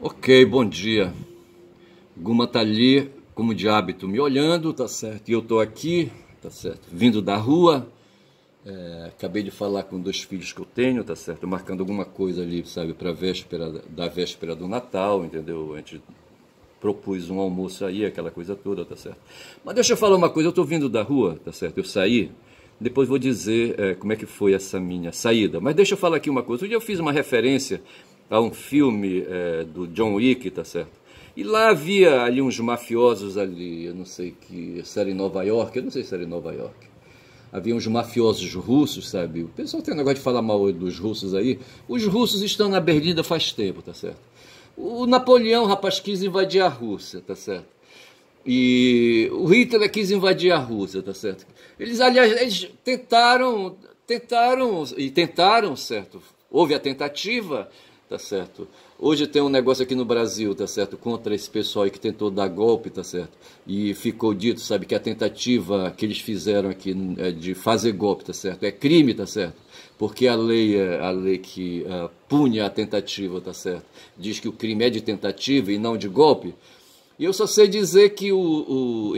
Ok, bom dia. Guma tá ali, como de hábito, me olhando, tá certo? E eu tô aqui, tá certo? Vindo da rua, acabei de falar com dois filhos que eu tenho, tá certo? Marcando alguma coisa ali, sabe, pra véspera, da véspera do Natal, entendeu? A gente propus um almoço aí, aquela coisa toda, tá certo? Mas deixa eu falar uma coisa, eu tô vindo da rua, tá certo? Eu saí, depois vou dizer como é que foi essa minha saída. Mas deixa eu falar aqui uma coisa. Outro dia eu fiz uma referência a um filme do John Wick, tá certo? E lá havia ali uns mafiosos ali, eu não sei se era em Nova York, eu não sei se era em Nova York. Havia uns mafiosos russos, sabe? O pessoal tem um negócio de falar mal dos russos aí. Os russos estão na Berlinda faz tempo, tá certo? O Napoleão, rapaz, quis invadir a Rússia, tá certo? E o Hitler quis invadir a Rússia, tá certo? Eles, aliás, eles tentaram, certo? Houve a tentativa, tá certo? Hoje tem um negócio aqui no Brasil, tá certo? Contra esse pessoal aí que tentou dar golpe, tá certo? E ficou dito, sabe, que a tentativa que eles fizeram aqui de fazer golpe, tá certo? É crime, tá certo? Porque a lei que pune a tentativa, tá certo? Diz que o crime é de tentativa e não de golpe. E eu só sei dizer que o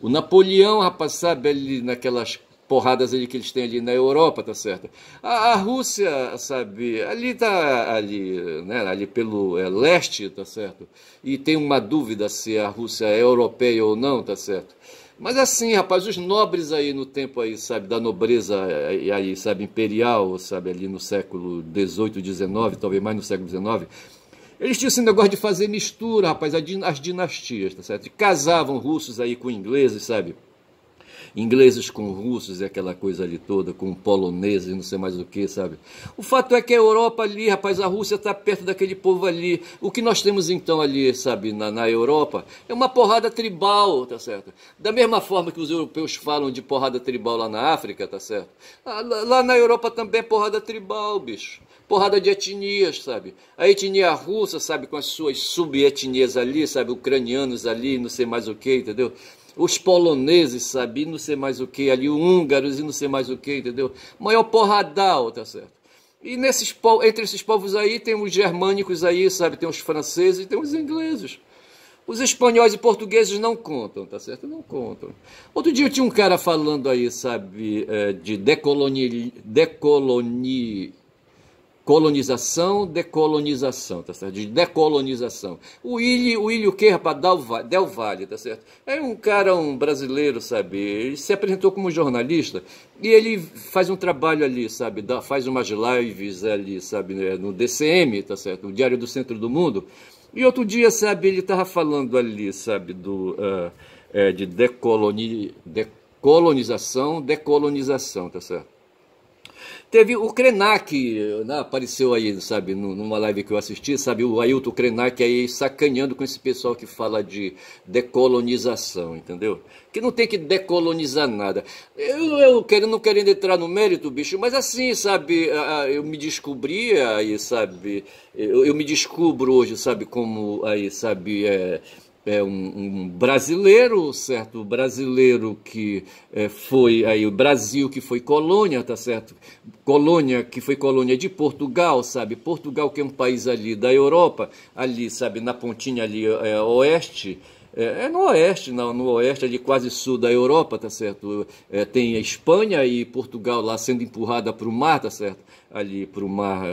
Napoleão, rapaz, sabe, ali naquelas porradas ali que eles têm ali na Europa, tá certo? A Rússia, sabe, né, ali pelo leste, tá certo? E tem uma dúvida se a Rússia é europeia ou não, tá certo? Mas assim, rapaz, os nobres aí no tempo aí, sabe, da nobreza aí, sabe, imperial, sabe, ali no século XVIII, XIX, talvez mais no século XIX, eles tinham esse negócio de fazer mistura, rapaz, as dinastias, tá certo? E casavam russos aí com ingleses, sabe? Ingleses com russos e aquela coisa ali toda, com poloneses e não sei mais o que, sabe? O fato é que a Europa ali, rapaz, a Rússia está perto daquele povo ali. O que nós temos então ali, sabe, na Europa, é uma porrada tribal, tá certo? Da mesma forma que os europeus falam de porrada tribal lá na África, tá certo? Lá na Europa também é porrada tribal, bicho. Porrada de etnias, sabe? A etnia russa, sabe, com as suas subetnias ali, sabe, ucranianos ali, não sei mais o que, entendeu? Os poloneses, sabe, não sei mais o que ali, os húngaros e não sei mais o que, entendeu? Maior porradal, tá certo? E entre esses povos aí tem os germânicos aí, sabe, tem os franceses e tem os ingleses. Os espanhóis e portugueses não contam, tá certo? Não contam. Outro dia eu tinha um cara falando aí, sabe, de decolonização, tá certo? De decolonização. O Willy o quê, rapaz? Del Valle, tá certo? É um cara, um brasileiro, sabe? Ele se apresentou como jornalista e ele faz um trabalho ali, sabe? Faz umas lives ali, sabe? No DCM, tá certo? O Diário do Centro do Mundo. E outro dia, sabe, ele estava falando ali, sabe, de decolonização, tá certo? Teve o Krenak, né, apareceu aí, sabe, numa live que eu assisti, sabe, o Ailton Krenak aí sacaneando com esse pessoal que fala de decolonização, entendeu? Que não tem que decolonizar nada. Não querendo entrar no mérito, bicho, mas assim, sabe, eu me descobri aí, sabe, eu me descubro hoje, sabe, como aí, sabe, um brasileiro, certo? Brasileiro que foi aí, o Brasil que foi colônia, tá certo? Colônia que foi colônia de Portugal, sabe? Portugal que é um país ali da Europa, ali, sabe, na pontinha ali oeste, no oeste, não, no oeste, ali quase sul da Europa, tá certo? Tem a Espanha e Portugal lá sendo empurrada para o mar, tá certo? Ali para o mar,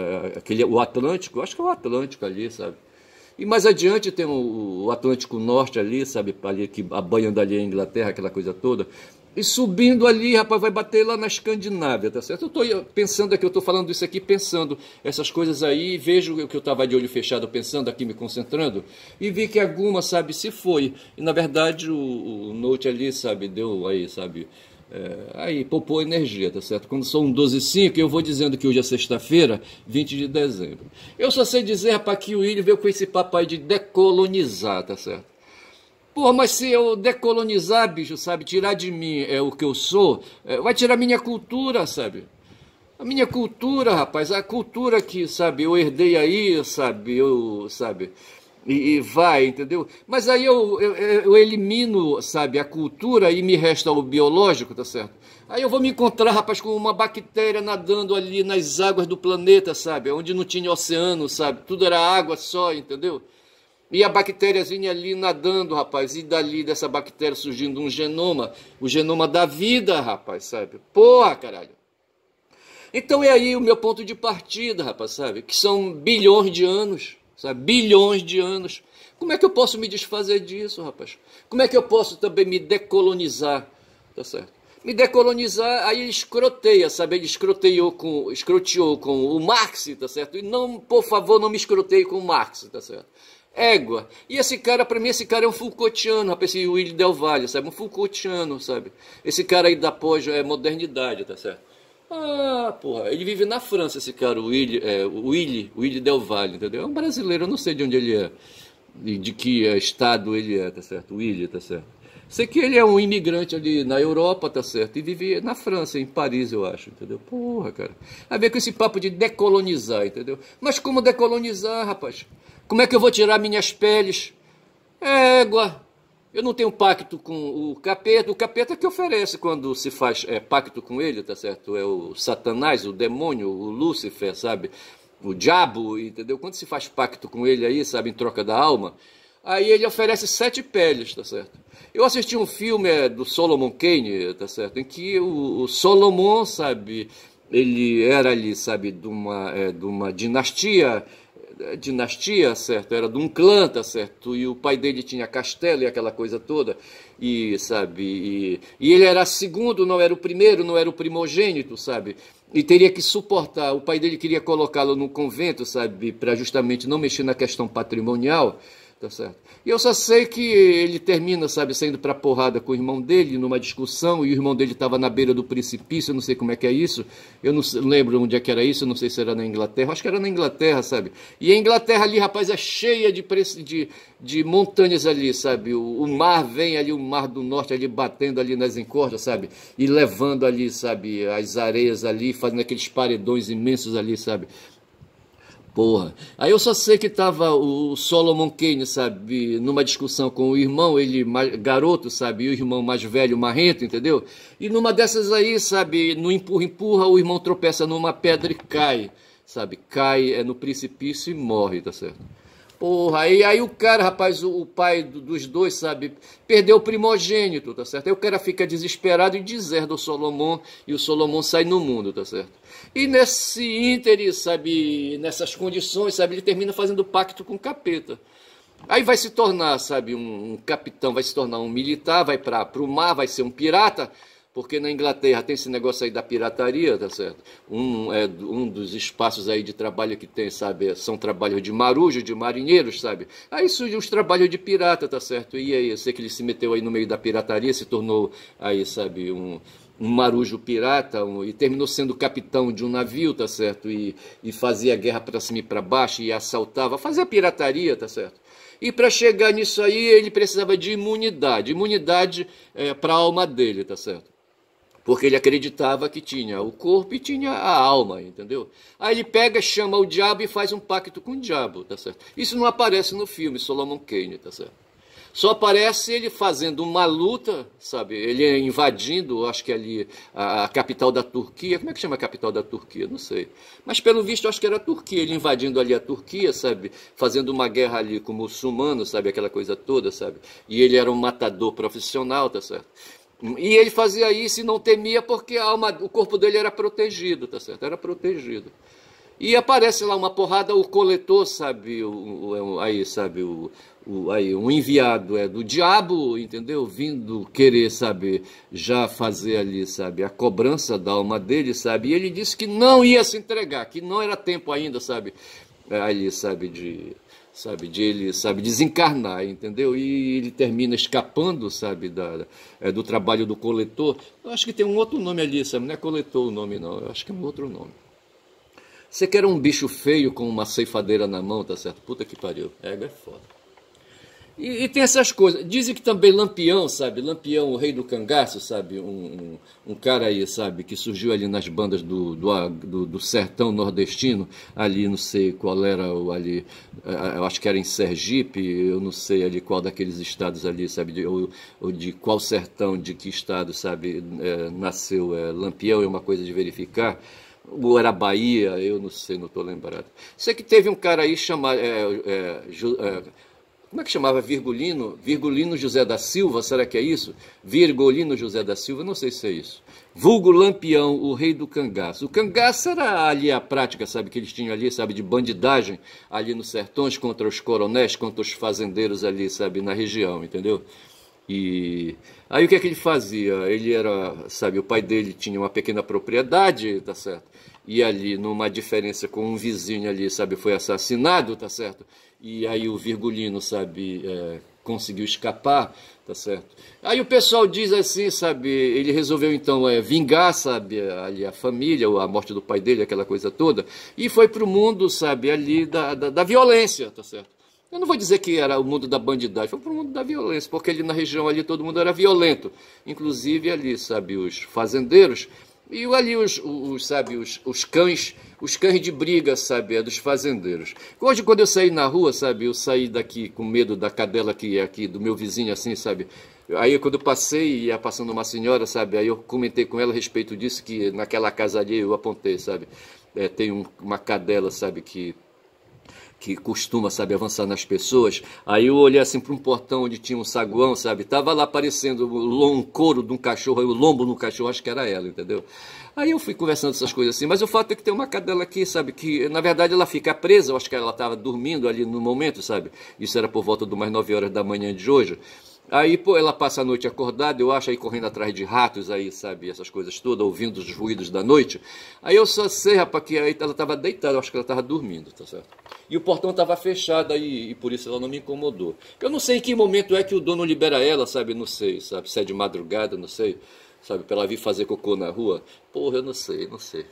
o Atlântico, acho que é o Atlântico ali, sabe? E mais adiante tem o Atlântico Norte ali, sabe, ali que banhando ali a Inglaterra, aquela coisa toda. E subindo ali, rapaz, vai bater lá na Escandinávia, tá certo? Eu estou pensando aqui, eu estou falando isso aqui, pensando essas coisas aí, e vejo que eu estava de olho fechado pensando aqui, me concentrando, e vi que alguma, sabe, se foi. E na verdade o Note ali, sabe, deu aí, sabe, aí poupou energia, tá certo? Quando são 12h05, eu vou dizendo que hoje é sexta-feira, 20 de dezembro. Eu só sei dizer, rapaz, que o Willian veio com esse papai de decolonizar, tá certo? Porra, mas se eu decolonizar, bicho, sabe, tirar de mim o que eu sou, vai tirar minha cultura, sabe? A minha cultura, rapaz, a cultura que, sabe, eu herdei aí, sabe, E vai, entendeu? Mas aí eu elimino, sabe, a cultura e me resta o biológico, tá certo? Aí eu vou me encontrar, rapaz, com uma bactéria nadando ali nas águas do planeta, sabe? Onde não tinha oceano, sabe? Tudo era água só, entendeu? E a bactériazinha ali nadando, rapaz, e dali dessa bactéria surgindo um genoma, o genoma da vida, rapaz, sabe? Porra, caralho. Então é aí o meu ponto de partida, rapaz, sabe? Que são bilhões de anos, sabe? Bilhões de anos. Como é que eu posso me desfazer disso, rapaz? Como é que eu posso também me decolonizar, tá certo? Me decolonizar, aí ele escroteia, sabe? Ele escroteou escroteou com o Marx, tá certo? E não, por favor, não me escroteie com o Marx, tá certo? Égua. E esse cara, pra mim, esse cara é um Foucaultiano, rapaz, esse Willy Del Valle, sabe? Um Foucaultiano, sabe? Esse cara aí da pós-modernidade, tá certo? Ah, porra, ele vive na França, esse cara, o Willy Del Valle, entendeu? É um brasileiro, eu não sei de onde ele é, de que estado ele é, tá certo? Willy, tá certo? Sei que ele é um imigrante ali na Europa, tá certo? E vive na França, em Paris, eu acho, entendeu? Porra, cara. A ver com esse papo de decolonizar, entendeu? Mas como decolonizar, rapaz? Como é que eu vou tirar minhas peles? Égua. Eu não tenho pacto com o capeta que oferece quando se faz pacto com ele, tá certo? É o Satanás, o demônio, o Lúcifer, sabe? O diabo, entendeu? Quando se faz pacto com ele aí, sabe, em troca da alma, aí ele oferece 7 peles, tá certo? Eu assisti um filme do Solomon Kane, tá certo? Em que o Solomon, sabe, ele era ali, sabe, de uma dinastia, certo? Era de um clã, tá certo? E o pai dele tinha castelo e aquela coisa toda, e, sabe, e ele era segundo, não era o primeiro, não era o primogênito, sabe? E teria que suportar, o pai dele queria colocá-lo no convento, sabe, para justamente não mexer na questão patrimonial, tá certo? E eu só sei que ele termina, sabe, saindo pra porrada com o irmão dele numa discussão, e o irmão dele estava na beira do precipício, eu não sei como é que é isso, eu não lembro onde é que era isso, eu não sei se era na Inglaterra, acho que era na Inglaterra, sabe? E a Inglaterra ali, rapaz, é cheia de montanhas ali, sabe? O mar vem ali, o mar do norte ali batendo ali nas encordas, sabe? E levando ali, sabe, as areias ali, fazendo aqueles paredões imensos ali, sabe? Porra. Aí eu só sei que tava o Solomon Kane, sabe, numa discussão com o irmão, ele garoto, sabe, e o irmão mais velho, marrento, entendeu? E numa dessas aí, sabe, no empurra-empurra, o irmão tropeça numa pedra e cai, sabe, cai no precipício e morre, tá certo? Porra, aí o cara, rapaz, o pai dos dois, sabe, perdeu o primogênito, tá certo? Aí o cara fica desesperado e deserda o Solomon, e o Solomon sai no mundo, tá certo? E nesse íntere, sabe, nessas condições, sabe, ele termina fazendo pacto com o capeta. Aí vai se tornar, sabe, um capitão, vai se tornar um militar, vai para o mar, vai ser um pirata, porque na Inglaterra tem esse negócio aí da pirataria, tá certo? Um dos espaços aí de trabalho que tem, sabe, são trabalhos de marujo, de marinheiros, sabe? Aí surgem os trabalhos de pirata, tá certo? E aí, eu sei que ele se meteu aí no meio da pirataria, se tornou aí, sabe, um marujo pirata, e terminou sendo capitão de um navio, tá certo? E fazia guerra para cima e para baixo, e assaltava, fazia pirataria, tá certo? E para chegar nisso aí, ele precisava de imunidade para a alma dele, tá certo? Porque ele acreditava que tinha o corpo e tinha a alma, entendeu? Aí ele pega, chama o diabo e faz um pacto com o diabo, tá certo? Isso não aparece no filme Solomon Kane, tá certo? Só aparece ele fazendo uma luta, sabe? Ele invadindo, acho que ali, a capital da Turquia. Como é que chama a capital da Turquia? Não sei. Mas pelo visto, acho que era a Turquia. Ele invadindo ali a Turquia, sabe? Fazendo uma guerra ali com muçulmanos, sabe? Aquela coisa toda, sabe? E ele era um matador profissional, tá certo? E ele fazia isso e não temia porque o corpo dele era protegido, tá certo? Era protegido. E aparece lá uma porrada, o coletor, sabe, aí, sabe, aí, um enviado do diabo, entendeu? Vindo querer, sabe, já fazer ali, sabe, a cobrança da alma dele, sabe? E ele disse que não ia se entregar, que não era tempo ainda, sabe, ali, sabe, de ele, sabe, desencarnar, entendeu? E ele termina escapando, sabe, do trabalho do coletor. Eu acho que tem um outro nome ali, sabe, não é coletor o nome, não, eu acho que é um outro nome. Você quer um bicho feio com uma ceifadeira na mão, tá certo? Puta que pariu. É foda. E tem essas coisas. Dizem que também Lampião, sabe? Lampião, o rei do cangaço, sabe? Um cara aí, sabe? Que surgiu ali nas bandas do sertão nordestino. Ali, não sei qual era o ali. Eu acho que era em Sergipe. Eu não sei ali qual daqueles estados ali, sabe? Ou de qual sertão, de que estado, sabe? Nasceu Lampião, é uma coisa de verificar. Ou era Bahia, eu não sei, não estou lembrado. Sei que teve um cara aí chamado. Como é que chamava? Virgulino? Virgulino José da Silva, será que é isso? Virgulino José da Silva, não sei se é isso. Vulgo Lampião, o rei do cangaço. O cangaço era ali a prática, sabe, que eles tinham ali, sabe, de bandidagem, ali nos sertões, contra os coronéis, contra os fazendeiros ali, sabe, na região, entendeu? E aí o que é que ele fazia? Ele era, sabe, o pai dele tinha uma pequena propriedade, tá certo? E ali, numa diferença com um vizinho ali, sabe, foi assassinado, tá certo? E aí o Virgulino, sabe, conseguiu escapar, tá certo? Aí o pessoal diz assim, sabe, ele resolveu então vingar, sabe, ali a família, a morte do pai dele, aquela coisa toda, e foi pro mundo, sabe, ali da violência, tá certo? Eu não vou dizer que era o mundo da bandidagem, foi pro mundo da violência, porque ali na região ali todo mundo era violento, inclusive ali, sabe, os fazendeiros, e ali sabe, os cães de briga, sabe, dos fazendeiros. Hoje, quando eu saí na rua, sabe, eu saí daqui com medo da cadela que é aqui, do meu vizinho, assim, sabe. Aí, quando eu passei, ia passando uma senhora, sabe, aí eu comentei com ela a respeito disso, que naquela casa ali eu apontei, sabe, tem uma cadela, sabe, que costuma, sabe, avançar nas pessoas. Aí eu olhei assim para um portão onde tinha um saguão, sabe, tava lá aparecendo um couro de um cachorro, aí o lombo no cachorro, acho que era ela, entendeu? Aí eu fui conversando essas coisas assim, mas o fato é que tem uma cadela aqui, sabe, que na verdade ela fica presa, eu acho que ela estava dormindo ali no momento, sabe, isso era por volta de umas 9 horas da manhã de hoje. Aí, pô, ela passa a noite acordada, eu acho, aí correndo atrás de ratos aí, sabe, essas coisas todas, ouvindo os ruídos da noite. Aí eu só sei, rapaz, que aí ela estava deitada, eu acho que ela estava dormindo, tá certo? E o portão estava fechado aí, e por isso ela não me incomodou. Eu não sei em que momento é que o dono libera ela, sabe, não sei, sabe, se é de madrugada, não sei, sabe, para ela vir fazer cocô na rua. Porra, eu não sei, não sei.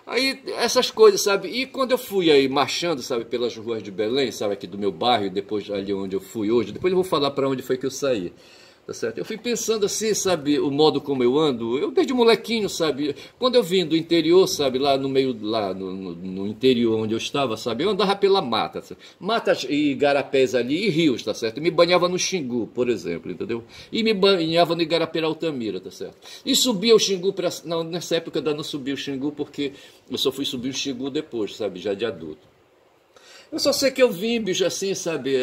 Aí, essas coisas, sabe? E quando eu fui aí marchando, sabe, pelas ruas de Belém, sabe, aqui do meu bairro, depois ali onde eu fui hoje, depois eu vou falar para onde foi que eu saí. Tá certo? Eu fui pensando assim, sabe, o modo como eu ando, eu desde molequinho, sabe, quando eu vim do interior, sabe, lá no meio, lá no interior onde eu estava, sabe, eu andava pela mata, sabe? Matas e igarapés ali e rios, tá certo? Eu me banhava no Xingu, por exemplo, entendeu? E me banhava no Igarapé Altamira, tá certo? E subia o Xingu, não, nessa época eu ainda não subia o Xingu, porque eu só fui subir o Xingu depois, sabe, já de adulto. Eu só sei que eu vim, bicho, assim, sabe,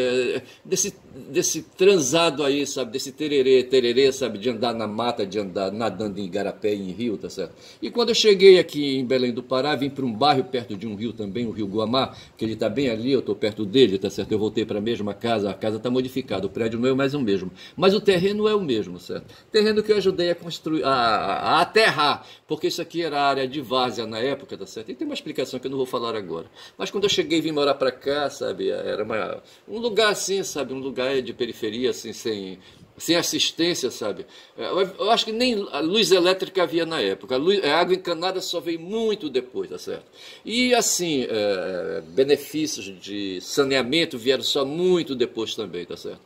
desse transado aí, sabe, desse tererê, sabe, de andar na mata, de andar nadando em igarapé e em rio, tá certo? E quando eu cheguei aqui em Belém do Pará, vim para um bairro perto de um rio também, o Rio Guamá, que ele tá bem ali, eu tô perto dele, tá certo? Eu voltei para a mesma casa, a casa tá modificada, o prédio não é mais o mesmo, mas o terreno é o mesmo, certo? Terreno que eu ajudei a construir, a aterrar, porque isso aqui era área de várzea na época, tá certo? E tem uma explicação que eu não vou falar agora. Mas quando eu cheguei e vim morar para cá, sabe, era um lugar assim, sabe, um lugar de periferia, assim, sem assistência, sabe. Eu acho que nem a luz elétrica havia na época, a água encanada só veio muito depois, tá certo. E assim, benefícios de saneamento vieram só muito depois também, tá certo.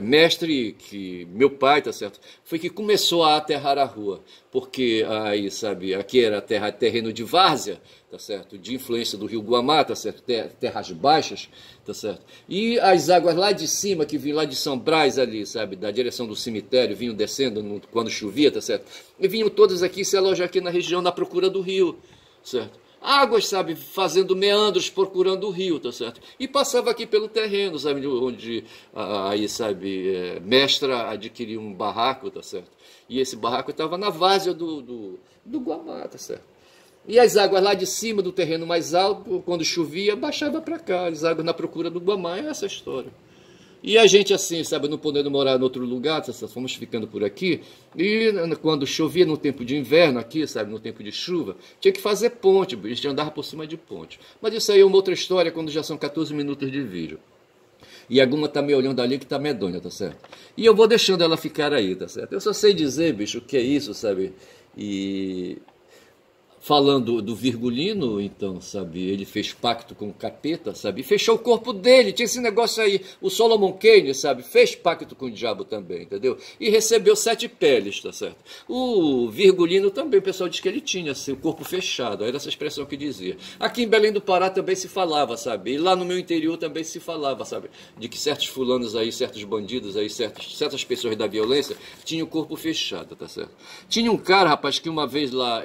Mestre, que meu pai, tá certo, foi que começou a aterrar a rua, porque aí, sabe, aqui era terreno de várzea, tá certo, de influência do rio Guamá, tá certo, terras baixas, tá certo, e as águas lá de cima, que vinham lá de São Brás ali, sabe, da direção do cemitério, vinham descendo quando chovia, tá certo, e vinham todas aqui se alojar aqui na região, na procura do rio, certo. Águas, sabe, fazendo meandros, procurando o rio, tá certo? E passava aqui pelo terreno, sabe, onde aí, sabe, Mestra adquiriu um barraco, tá certo? E esse barraco estava na várzea do Guamá, tá certo? E as águas lá de cima do terreno mais alto, quando chovia, baixava para cá, as águas na procura do Guamá, é essa a história. E a gente assim, sabe, não podendo morar em outro lugar, fomos ficando por aqui, e quando chovia no tempo de inverno aqui, sabe, no tempo de chuva, tinha que fazer ponte, a gente andava por cima de ponte. Mas isso aí é uma outra história, quando já são 14 minutos de vídeo. E a Guma tá me olhando ali que tá medonha, tá certo? E eu vou deixando ela ficar aí, tá certo? Eu só sei dizer, bicho, o que é isso, sabe? E falando do Virgulino, então, sabe, ele fez pacto com o capeta, sabe, e fechou o corpo dele, tinha esse negócio aí, o Solomon Kane, sabe, fez pacto com o diabo também, entendeu? E recebeu 7 peles, tá certo? O Virgulino também, o pessoal diz que ele tinha, assim, o corpo fechado, era essa expressão que dizia. Aqui em Belém do Pará também se falava, sabe, e lá no meu interior também se falava, sabe, de que certos fulanos aí, certos bandidos aí, certas pessoas da violência, tinham o corpo fechado, tá certo? Tinha um cara, rapaz, que uma vez lá,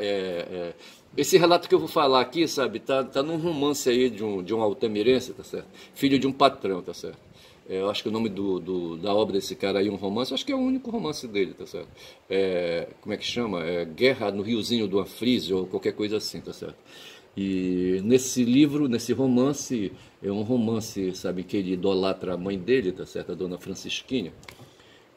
esse relato que eu vou falar aqui, sabe, tá num romance aí de um altamirense, tá certo? Filho de um patrão, tá certo? Eu acho que o nome da obra desse cara aí, um romance, acho que é o único romance dele, tá certo? Como é que chama? Guerra no Riozinho do Anfrise, ou qualquer coisa assim, tá certo? E nesse livro, nesse romance, é um romance, sabe, que ele idolatra a mãe dele, tá certo? A dona Francisquinha.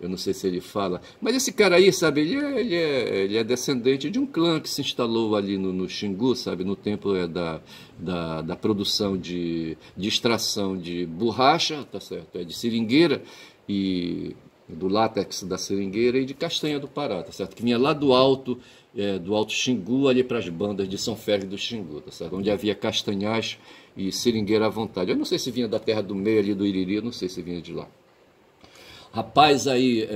Eu não sei se ele fala. Mas esse cara aí, sabe, ele é descendente de um clã que se instalou ali no Xingu, sabe, no tempo da produção de extração de borracha, tá certo? De seringueira, e do látex da seringueira e de castanha do Pará, tá certo? Que vinha lá do Alto Xingu, ali para as bandas de São Félix do Xingu, tá certo? Onde havia castanhais e seringueira à vontade. Eu não sei se vinha da terra do meio ali do Iriri, eu não sei se vinha de lá. Rapaz, aí,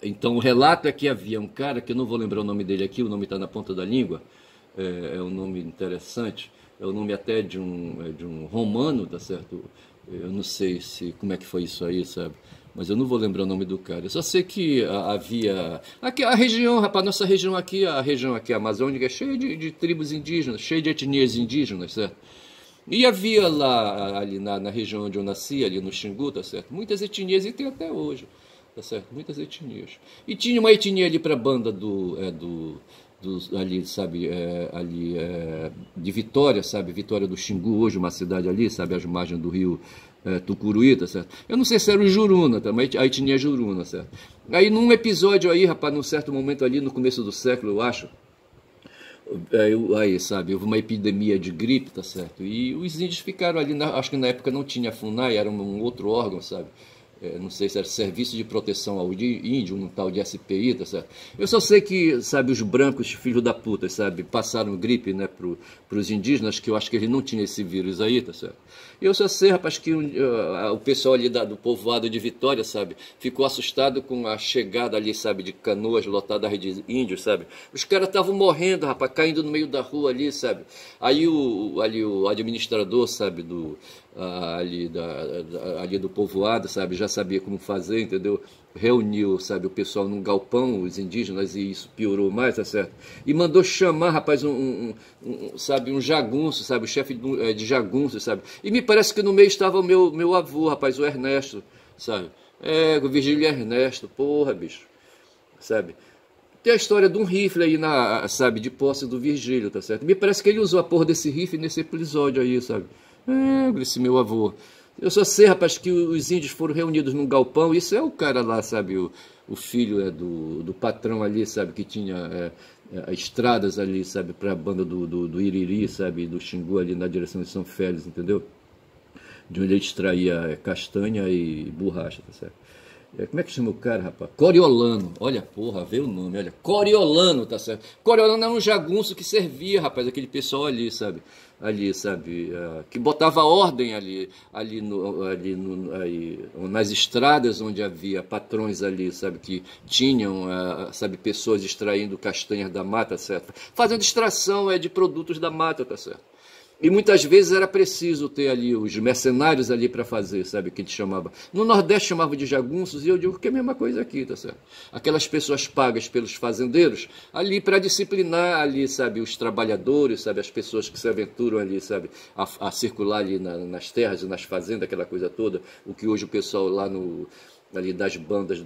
então o relato é que havia um cara, que eu não vou lembrar o nome dele aqui, o nome está na ponta da língua, um nome interessante, é o nome até de um romano, tá certo? Eu não sei como é que foi isso aí, sabe? Mas eu não vou lembrar o nome do cara. Eu só sei que havia... Aqui, a região, rapaz, nossa região aqui, a região aqui amazônica, é cheia de tribos indígenas, cheia de etnias indígenas, certo? E havia lá, ali na região onde eu nasci, ali no Xingu, tá certo? Muitas etnias, e tem até hoje, tá certo? Muitas etnias. E tinha uma etnia ali para a banda ali, sabe, de Vitória, sabe? Vitória do Xingu, hoje uma cidade ali, sabe? Às margens do rio Tucuruí, tá certo? Eu não sei se era o Juruna, tá? Mas a etnia Juruna, certo? Aí num episódio aí, rapaz, num certo momento ali, no começo do século, eu acho, aí, sabe, houve uma epidemia de gripe, tá certo? E os índios ficaram ali, acho que na época não tinha FUNAI, era um outro órgão, sabe? Não sei se era Serviço de Proteção ao Índio, um tal de SPI, tá certo? Eu só sei que, sabe, os brancos, filhos da puta, sabe, passaram gripe, né, pros indígenas, que eu acho que eles não tinham esse vírus aí, tá certo? E eu só sei, rapaz, que o pessoal ali do povoado de Vitória, sabe, ficou assustado com a chegada ali, sabe, de canoas lotadas de índios, sabe? Os caras estavam morrendo, rapaz, caindo no meio da rua ali, sabe? Aí o administrador, sabe, ali do povoado, sabe, já sabia como fazer, entendeu? Reuniu, sabe, o pessoal num galpão, os indígenas, e isso piorou mais, tá certo? E mandou chamar, rapaz, sabe, um jagunço, sabe, o chefe de jagunço, sabe? E me parece que no meio estava o meu avô, rapaz, o Ernesto, sabe? O Virgílio Ernesto, porra, bicho, sabe? Tem a história de um rifle aí, sabe, de posse do Virgílio, tá certo? Me parece que ele usou a porra desse rifle nesse episódio aí, sabe? Esse meu avô. Eu só sei, rapaz, que os índios foram reunidos num galpão. Isso é o cara lá, sabe? O filho do patrão ali, sabe? Que tinha estradas ali, sabe? Para a banda do Iriri, sabe? Do Xingu ali na direção de São Félix, entendeu? De onde ele extraía castanha e borracha, tá certo? Como é que chama o cara, rapaz? Coriolano. Olha, porra, vê o nome, olha. Coriolano, tá certo? Coriolano era um jagunço que servia, rapaz, aquele pessoal ali, sabe? Ali, sabe? Que botava ordem ali nas estradas onde havia patrões ali, sabe? Que tinham, sabe, pessoas extraindo castanhas da mata, certo? Fazendo extração de produtos da mata, tá certo? E muitas vezes era preciso ter ali os mercenários ali para fazer, sabe, que a gente chamava. No Nordeste chamava de jagunços, e eu digo que é a mesma coisa aqui, tá certo? Aquelas pessoas pagas pelos fazendeiros ali para disciplinar ali, sabe, os trabalhadores, sabe, as pessoas que se aventuram ali, sabe, a circular ali nas terras e nas fazendas, aquela coisa toda, o que hoje o pessoal lá ali das bandas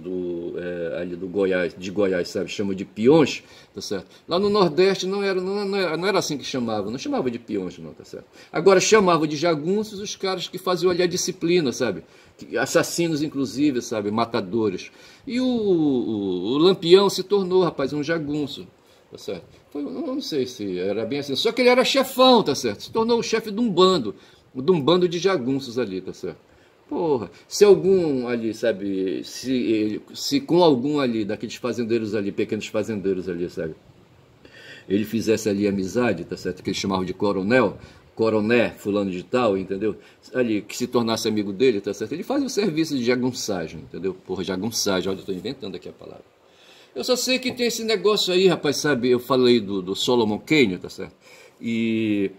ali do Goiás, de Goiás, sabe, chama de peões, tá certo? Lá no Nordeste não era assim que chamavam, não chamava de peões, não, tá certo? Agora chamavam de jagunços os caras que faziam ali a disciplina, sabe? Assassinos, inclusive, sabe? Matadores. E o Lampião se tornou, rapaz, um jagunço, tá certo? Eu não sei se era bem assim, só que ele era chefão, tá certo? Se tornou o chefe de um bando de jagunços ali, tá certo? Porra, se algum ali, sabe, se com algum ali, daqueles fazendeiros ali, pequenos fazendeiros ali, sabe, ele fizesse ali amizade, tá certo? Que eles chamavam de coronel, coroné, fulano de tal, entendeu? Ali, que se tornasse amigo dele, tá certo? Ele fazia o serviço de jagunçagem, entendeu? Porra, jagunçagem, olha, eu estou inventando aqui a palavra. Eu só sei que tem esse negócio aí, rapaz, sabe? Eu falei do Solomon Kane, tá certo? E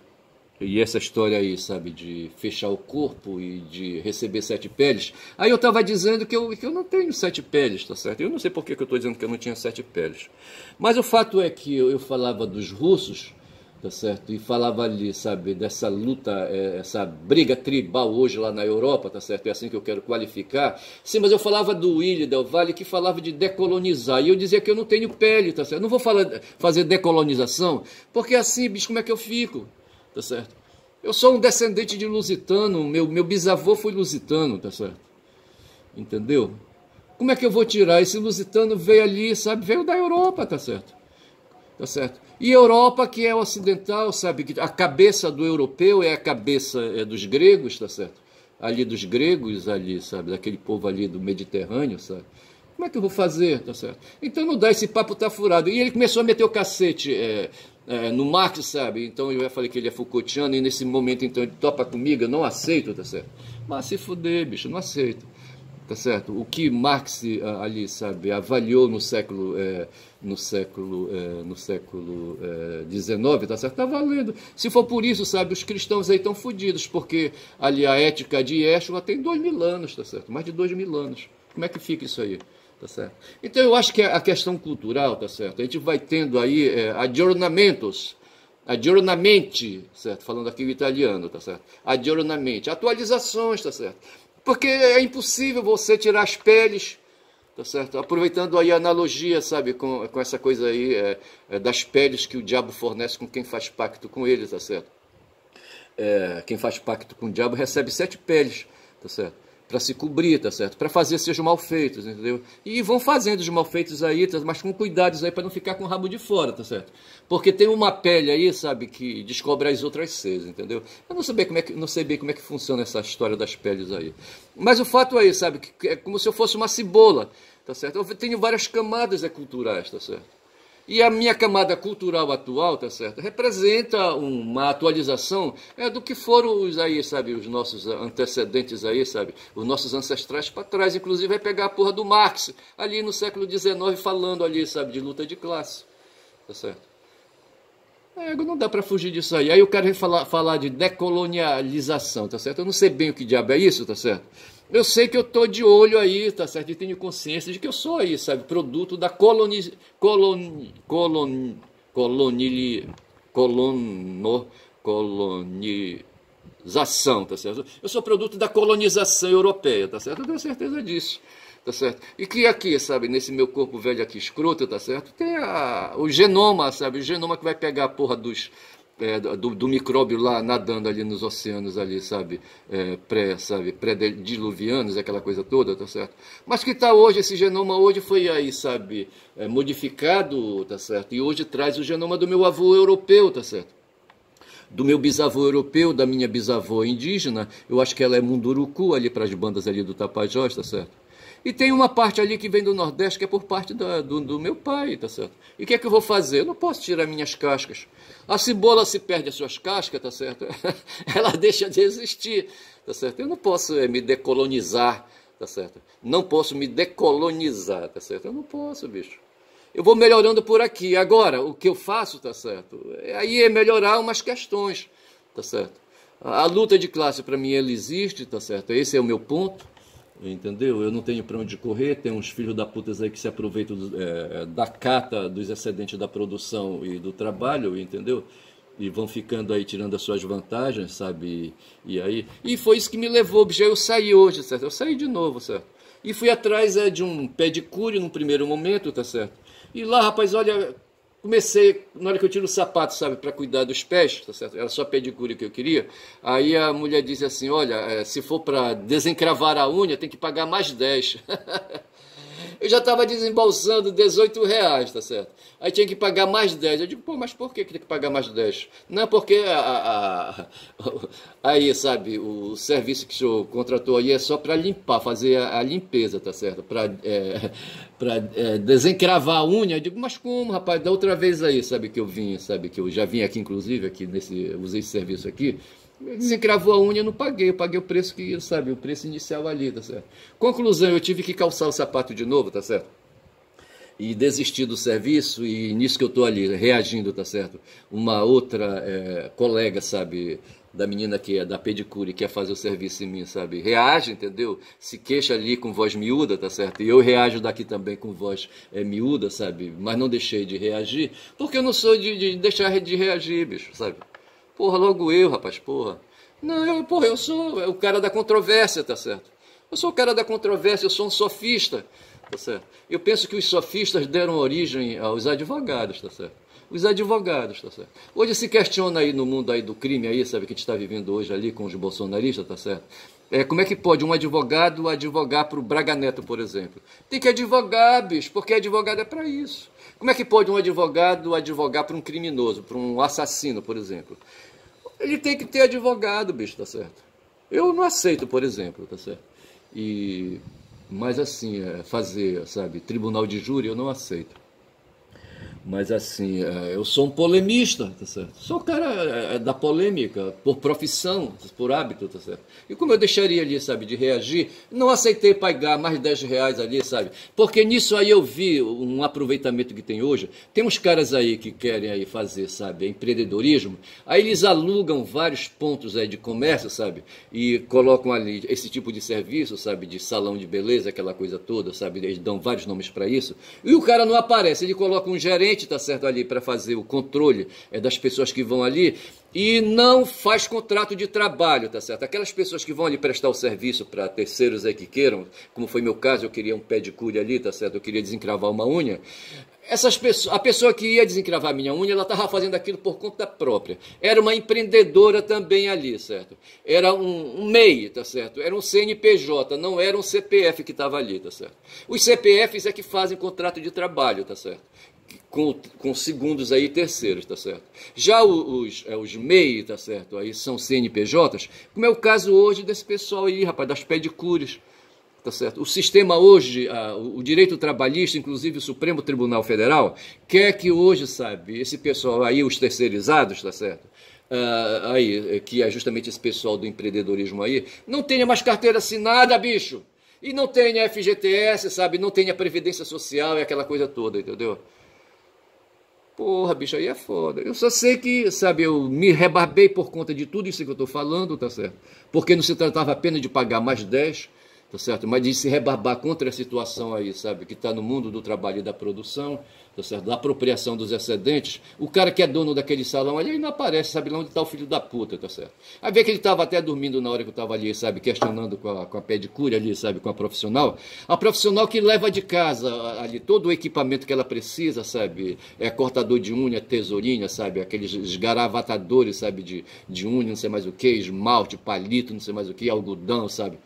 essa história aí, sabe, de fechar o corpo e de receber 7 peles. Aí eu estava dizendo que eu não tenho 7 peles, tá certo? Eu não sei por que eu estou dizendo que eu não tinha 7 peles. Mas o fato é que eu falava dos russos, tá certo? E falava ali, sabe, dessa luta, essa briga tribal hoje lá na Europa, tá certo? É assim que eu quero qualificar. Sim, mas eu falava do Willy Del Valle, que falava de decolonizar. E eu dizia que eu não tenho pele, tá certo? Eu não vou fazer decolonização, porque assim, bicho, como é que eu fico? Tá certo? Eu sou um descendente de lusitano, meu bisavô foi lusitano, tá certo? Entendeu? Como é que eu vou tirar? Esse lusitano veio ali, sabe? Veio da Europa, tá certo? Tá certo? E Europa, que é ocidental, sabe? Que a cabeça do europeu é a cabeça dos gregos, tá certo? Ali dos gregos, ali, sabe? Daquele povo ali do Mediterrâneo, sabe? Como é que eu vou fazer, tá certo? Então não dá, esse papo tá furado. E ele começou a meter o cacete no Marx, sabe? Então eu já falei que ele é Foucaultiano, e nesse momento então ele topa comigo, eu não aceito, tá certo? Mas se fuder, bicho, não aceito, tá certo? O que Marx ali, sabe, avaliou no século XIX, tá certo? Tá valendo. Se for por isso, sabe, os cristãos aí estão fodidos, porque ali a ética de Yeshua tem 2000 anos, tá certo? Mais de 2000 anos. Como é que fica isso aí? Tá certo? Então eu acho que a questão cultural, tá certo? A gente vai tendo aí aggiornamenti, certo? Falando aqui o italiano, tá certo? Aggiornamenti, atualizações, tá certo? Porque é impossível você tirar as peles, tá certo? Aproveitando aí a analogia, sabe, com essa coisa aí das peles que o diabo fornece com quem faz pacto com ele, tá certo? Quem faz pacto com o diabo recebe 7 peles, tá certo? Para se cobrir, tá certo? Para fazer seus malfeitos, entendeu? E vão fazendo os malfeitos aí, tá? Mas com cuidados aí para não ficar com o rabo de fora, tá certo? Porque tem uma pele aí, sabe, que descobre as outras 6, entendeu? Eu não sei bem como é que funciona essa história das peles aí. Mas o fato aí, sabe, que é como se eu fosse uma cebola, tá certo? Eu tenho várias camadas culturais, tá certo? E a minha camada cultural atual, tá certo? Representa uma atualização do que foram os aí, sabe, os nossos antecedentes aí, sabe, os nossos ancestrais para trás. Inclusive vai pegar a porra do Marx ali no século XIX falando ali, sabe, de luta de classe, tá certo? Não dá para fugir disso aí. Aí eu quero falar de decolonialização, tá certo? Eu não sei bem o que diabo é isso, tá certo? Eu sei que eu estou de olho aí, tá certo? E tenho consciência de que eu sou aí, sabe? Produto da colonização, tá certo? Eu sou produto da colonização europeia, tá certo? Eu tenho certeza disso, tá certo? E que aqui, sabe, nesse meu corpo velho aqui escroto, tá certo? Tem o genoma, sabe? O genoma que vai pegar a porra do micróbio lá nadando ali nos oceanos ali, sabe, pré-diluvianos, aquela coisa toda, tá certo? Mas que tá hoje, esse genoma hoje foi aí, sabe, modificado, tá certo? E hoje traz o genoma do meu avô europeu, tá certo? Do meu bisavô europeu, da minha bisavó indígena, eu acho que ela é Munduruku, ali para as bandas ali do Tapajós, tá certo? E tem uma parte ali que vem do Nordeste, que é por parte do meu pai, tá certo? E o que é que eu vou fazer? Eu não posso tirar minhas cascas. A cebola se perde as suas cascas, tá certo? Ela deixa de existir, tá certo? Eu não posso me decolonizar, tá certo? Não posso me decolonizar, tá certo? Eu não posso, bicho. Eu vou melhorando por aqui. Agora, o que eu faço, tá certo? Aí é melhorar umas questões, tá certo? A luta de classe, para mim, ela existe, tá certo? Esse é o meu ponto. Entendeu? Eu não tenho para onde correr, tem uns filhos da putas aí que se aproveitam da cata dos excedentes da produção e do trabalho, entendeu? E vão ficando aí tirando as suas vantagens, sabe? E foi isso que me levou, bicho. Eu saí hoje, certo? Eu saí de novo, certo? E fui atrás de um pedicure num primeiro momento, tá certo? E lá, rapaz, olha, comecei, na hora que eu tiro o sapato, sabe, para cuidar dos pés, tá certo? Era só pedicure que eu queria. Aí a mulher disse assim, olha, se for para desencravar a unha, tem que pagar mais 10. Eu já estava desembolsando R$ 18, tá certo? Aí tinha que pagar mais 10. Eu digo, pô, mas por que tem que pagar mais 10? Não, porque aí, sabe, o serviço que o senhor contratou aí é só para limpar, fazer a limpeza, tá certo? Para desencravar a unha. Eu digo, mas como, rapaz? Da outra vez aí, sabe, que eu vim, sabe, que eu já vim aqui, inclusive, usei esse serviço aqui. Desencravou a unha, eu não paguei, eu paguei o preço que, sabe, o preço inicial ali, tá certo? Conclusão, eu tive que calçar o sapato de novo, tá certo? E desisti do serviço, e nisso que eu estou ali, reagindo, tá certo? Uma outra colega, sabe, da menina que é da pedicure, que quer fazer o serviço em mim, sabe? Reage, entendeu? Se queixa ali com voz miúda, tá certo? E eu reajo daqui também com voz miúda, sabe? Mas não deixei de reagir, porque eu não sou de deixar de reagir, bicho, sabe? Porra, logo eu, rapaz, porra. Não, porra, eu sou o cara da controvérsia, tá certo? Eu sou o cara da controvérsia, eu sou um sofista, tá certo? Eu penso que os sofistas deram origem aos advogados, tá certo? Os advogados, tá certo? Hoje se questiona aí no mundo aí do crime aí, sabe, que a gente está vivendo hoje ali com os bolsonaristas, tá certo? Como é que pode um advogado advogar para o Braga Neto, por exemplo? Tem que advogar, bicho, porque advogado é para isso. Como é que pode um advogado advogar para um criminoso, para um assassino, por exemplo? Ele tem que ter advogado, bicho, tá certo? Eu não aceito, por exemplo, tá certo? Mas assim, fazer, sabe, tribunal de júri, eu não aceito. Mas assim, eu sou um polemista, tá certo? Sou o cara da polêmica, por profissão, por hábito, tá certo? E como eu deixaria ali, sabe, de reagir, não aceitei pagar mais R$ 10 ali, sabe? Porque nisso aí eu vi um aproveitamento que tem hoje. Tem uns caras aí que querem aí fazer, sabe, empreendedorismo, aí eles alugam vários pontos aí de comércio, sabe? E colocam ali esse tipo de serviço, sabe, de salão de beleza, aquela coisa toda, sabe? Eles dão vários nomes para isso. E o cara não aparece, ele coloca um gerente, tá certo, ali para fazer o controle das pessoas que vão ali e não faz contrato de trabalho, tá certo? Aquelas pessoas que vão ali prestar o serviço para terceiros aí que queiram, como foi meu caso, eu queria um pedicure ali, tá certo? Eu queria desencravar uma unha. A pessoa que ia desencravar a minha unha, ela estava fazendo aquilo por conta própria. Era uma empreendedora também ali, certo? Era um MEI, tá certo? Era um CNPJ, não era um CPF que estava ali, tá certo? Os CPFs é que fazem contrato de trabalho, tá certo? Com segundos aí terceiros, tá certo? Já os MEI, tá certo? Aí são CNPJs, como é o caso hoje desse pessoal aí, rapaz, das pedicures, tá certo? O sistema hoje, o direito trabalhista, inclusive o Supremo Tribunal Federal, quer que hoje, sabe, esse pessoal aí, os terceirizados, tá certo? Que é justamente esse pessoal do empreendedorismo aí, não tenha mais carteira assinada, bicho! E não tenha FGTS, sabe? Não tenha Previdência Social e aquela coisa toda, entendeu? Porra, bicho, aí é foda. Eu só sei que, sabe, eu me rebarbei por conta de tudo isso que eu estou falando, tá certo? Porque não se tratava apenas de pagar mais 10, tá certo? Mas de se rebarbar contra a situação aí, sabe, que está no mundo do trabalho e da produção, tá certo? Da apropriação dos excedentes. O cara que é dono daquele salão ali, ele não aparece, sabe lá onde está o filho da puta, tá certo? Aí vê que ele estava até dormindo na hora que eu estava ali, sabe, questionando com a pedicure ali, sabe, com a profissional que leva de casa ali todo o equipamento que ela precisa, sabe, cortador de unha, tesourinha, sabe, aqueles esgaravatadores, sabe, de unha, não sei mais o que, esmalte, palito, não sei mais o que, algodão, sabe.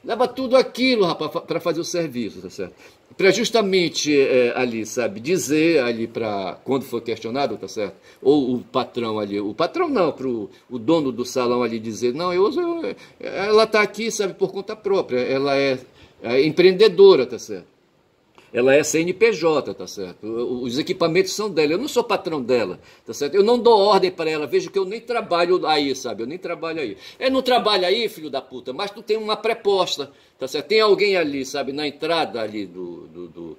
Leva tudo aquilo, rapaz, para fazer o serviço, tá certo? Para justamente ali, sabe, dizer ali para quando for questionado, tá certo? Ou o patrão ali, o patrão não, para o dono do salão ali dizer, não, ela está aqui, sabe, por conta própria, ela é empreendedora, tá certo? Ela é CNPJ, tá certo? Os equipamentos são dela, eu não sou patrão dela, tá certo? Eu não dou ordem para ela, veja que eu nem trabalho aí, sabe? Eu nem trabalho aí. Não trabalha aí, filho da puta, mas tu tem uma preposta, tá certo? Tem alguém ali, sabe, na entrada ali do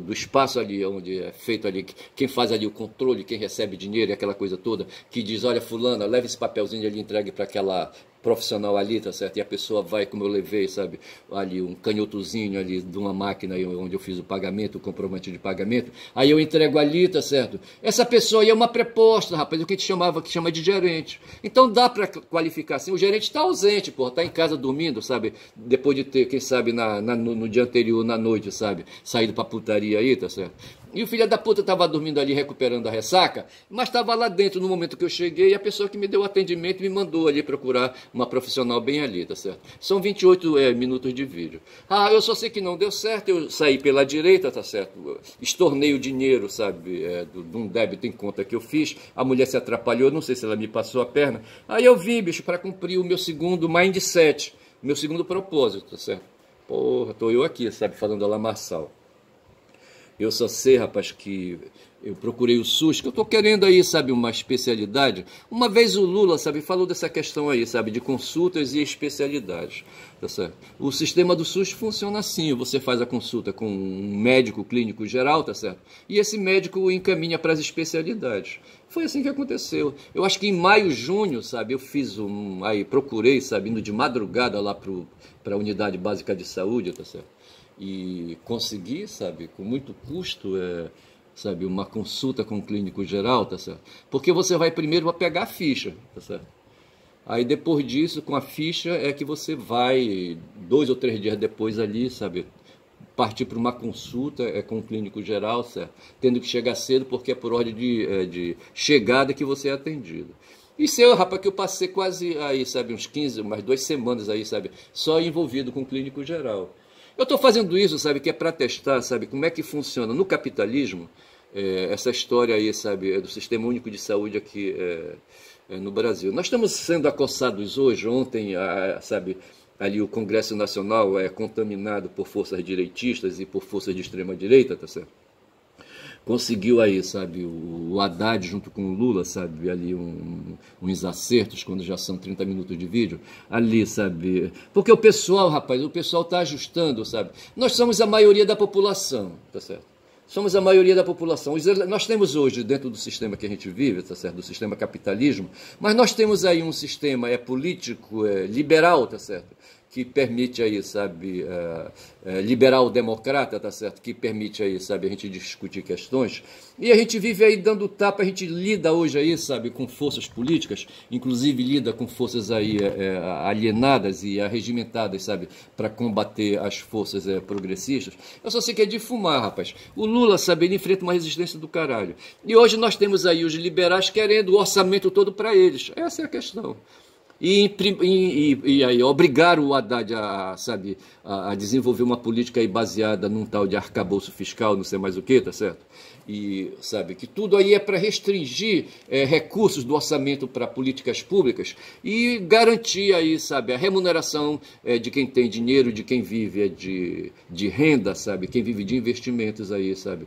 espaço ali, onde é feito ali, quem faz ali o controle, quem recebe dinheiro e aquela coisa toda, que diz, olha, fulana, leva esse papelzinho ali, entregue para aquela profissional ali, tá certo? E a pessoa vai, como eu levei, sabe, ali um canhotozinho ali de uma máquina aí onde eu fiz o pagamento, o comprovante de pagamento, aí eu entrego ali, tá certo? Essa pessoa aí é uma preposta, rapaz, o que a gente que chama de gerente. Então dá para qualificar assim, o gerente está ausente, pô, tá em casa dormindo, sabe? Depois de ter, quem sabe, no dia anterior, na noite, sabe? Saído pra putaria aí, tá certo? E o filho da puta estava dormindo ali, recuperando a ressaca, mas estava lá dentro no momento que eu cheguei, e a pessoa que me deu o atendimento me mandou ali procurar uma profissional bem ali, tá certo? São 28 minutos de vídeo. Ah, eu só sei que não deu certo, eu saí pela direita, tá certo? Estornei o dinheiro, sabe, de um débito em conta que eu fiz, a mulher se atrapalhou, não sei se ela me passou a perna. Aí eu vim, bicho, para cumprir o meu segundo mindset, meu segundo propósito, tá certo? Porra, tô eu aqui, sabe, falando a lamaçal. Eu só sei, rapaz, que eu procurei o SUS, que eu estou querendo aí, sabe, uma especialidade. Uma vez o Lula, sabe, falou dessa questão aí, sabe, de consultas e especialidades, tá certo? O sistema do SUS funciona assim, você faz a consulta com um médico clínico geral, tá certo? E esse médico o encaminha para as especialidades. Foi assim que aconteceu. Eu acho que em maio, junho, sabe, eu fiz aí procurei, sabe, indo de madrugada lá para a unidade básica de saúde, tá certo? E consegui, sabe, com muito custo, sabe, uma consulta com o clínico geral, tá certo? Porque você vai primeiro a pegar a ficha, tá certo? Aí depois disso, com a ficha, é que você vai, 2 ou 3 dias depois ali, sabe, partir para uma consulta com o clínico geral, certo? Tendo que chegar cedo, porque é por ordem de chegada que você é atendido. Isso é, rapaz, que eu passei quase aí, sabe, uns 15, umas 2 semanas aí, sabe, só envolvido com o clínico geral. Eu estou fazendo isso, sabe, que é para testar, sabe, como é que funciona no capitalismo, essa história aí, sabe, do Sistema Único de Saúde aqui no Brasil. Nós estamos sendo acossados hoje, ontem, sabe, ali o Congresso Nacional é contaminado por forças direitistas e por forças de extrema-direita, tá certo? Conseguiu aí, sabe, o Haddad junto com o Lula, sabe, ali uns acertos, quando já são 30 minutos de vídeo, ali, sabe, porque o pessoal, rapaz, o pessoal está ajustando, sabe, nós somos a maioria da população, tá certo? Somos a maioria da população. Nós temos hoje, dentro do sistema que a gente vive, tá certo? Do sistema capitalismo, mas nós temos aí um sistema político, liberal, tá certo? Que permite aí, sabe, liberal-democrata, tá certo? Que permite aí, sabe, a gente discutir questões. E a gente vive aí dando tapa, a gente lida hoje aí, sabe, com forças políticas, inclusive lida com forças aí alienadas e arregimentadas, sabe, para combater as forças progressistas. Eu só sei que é de fumar, rapaz. O Lula, sabe, ele enfrenta uma resistência do caralho. E hoje nós temos aí os liberais querendo o orçamento todo para eles. Essa é a questão. E aí obrigar o Haddad sabe, a desenvolver uma política aí baseada num tal de arcabouço fiscal, não sei mais o que, tá certo? E sabe que tudo aí é para restringir recursos do orçamento para políticas públicas e garantir aí, sabe, a remuneração de quem tem dinheiro, de quem vive de renda, sabe, quem vive de investimentos aí, sabe,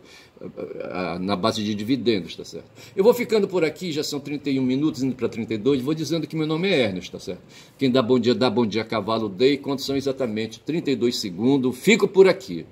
na base de dividendos, tá certo? Eu vou ficando por aqui, já são 31 minutos, indo para 32, vou dizendo que meu nome é Ernest, tá certo? Quem dá bom dia a cavalo day, quando são exatamente 32 segundos, fico por aqui.